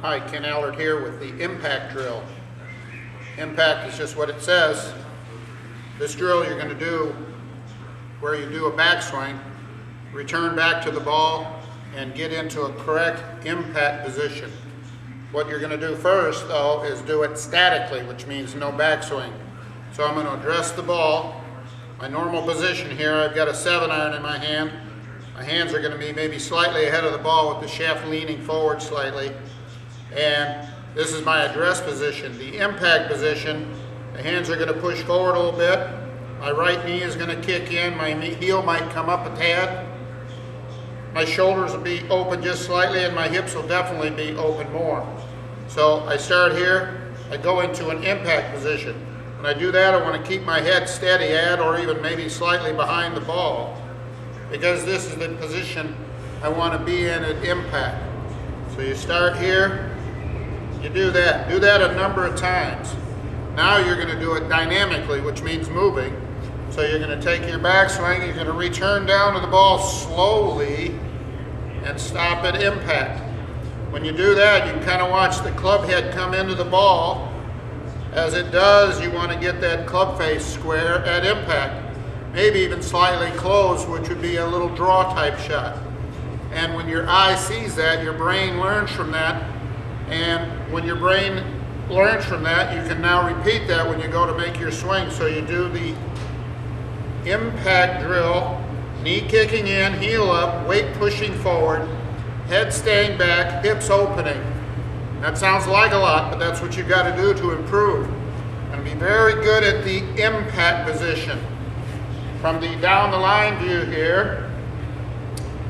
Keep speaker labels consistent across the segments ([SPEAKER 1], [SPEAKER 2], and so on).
[SPEAKER 1] Hi, Ken Allard here with the impact drill. Impact is just what it says. This drill you're going to do where you do a backswing, return back to the ball, and get into a correct impact position. What you're going to do first, though, is do it statically, which means no backswing. So I'm going to address the ball. My normal position here, I've got a 7-iron in my hand. My hands are going to be maybe slightly ahead of the ball with the shaft leaning forward slightly. And this is my address position. The impact position, the hands are going to push forward a little bit. My right knee is going to kick in. My heel might come up a tad. My shoulders will be open just slightly, and my hips will definitely be open more. So I start here. I go into an impact position. When I do that, I want to keep my head steady at or even maybe slightly behind the ball, because this is the position I want to be in at impact. So you start here. You do that a number of times. Now you're going to do it dynamically, which means moving. So you're going to take your backswing, you're going to return down to the ball slowly and stop at impact. When you do that, you can kind of watch the club head come into the ball. As it does, you want to get that club face square at impact. Maybe even slightly closed, which would be a little draw type shot. And when your eye sees that, your brain learns from that. And when your brain learns from that, you can now repeat that when you go to make your swing. So you do the impact drill, knee kicking in, heel up, weight pushing forward, head staying back, hips opening. That sounds like a lot, but that's what you've got to do to improve. And be very good at the impact position. From the down the line view here,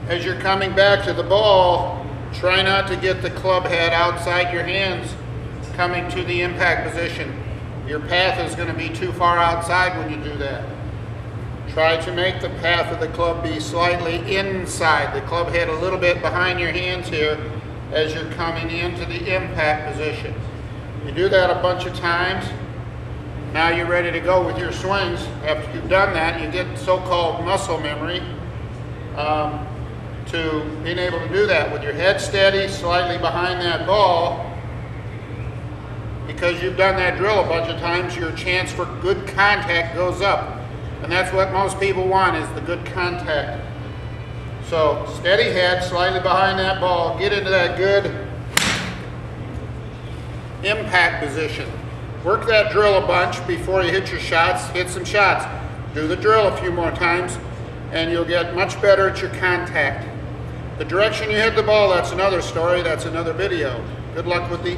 [SPEAKER 1] as you're coming back to the ball, try not to get the club head outside your hands coming to the impact position. Your path is going to be too far outside when you do that. Try to make the path of the club be slightly inside, the club head a little bit behind your hands here as you're coming into the impact position. You do that a bunch of times. Now you're ready to go with your swings. After you've done that, you get so-called muscle memory to being able to do that with your head steady, slightly behind that ball. Because you've done that drill a bunch of times, your chance for good contact goes up. And that's what most people want, is the good contact. So steady head, slightly behind that ball, get into that good impact position. Work that drill a bunch before you hit your shots. Hit some shots. Do the drill a few more times, and you'll get much better at your contact. The direction you hit the ball, that's another story, that's another video. Good luck with the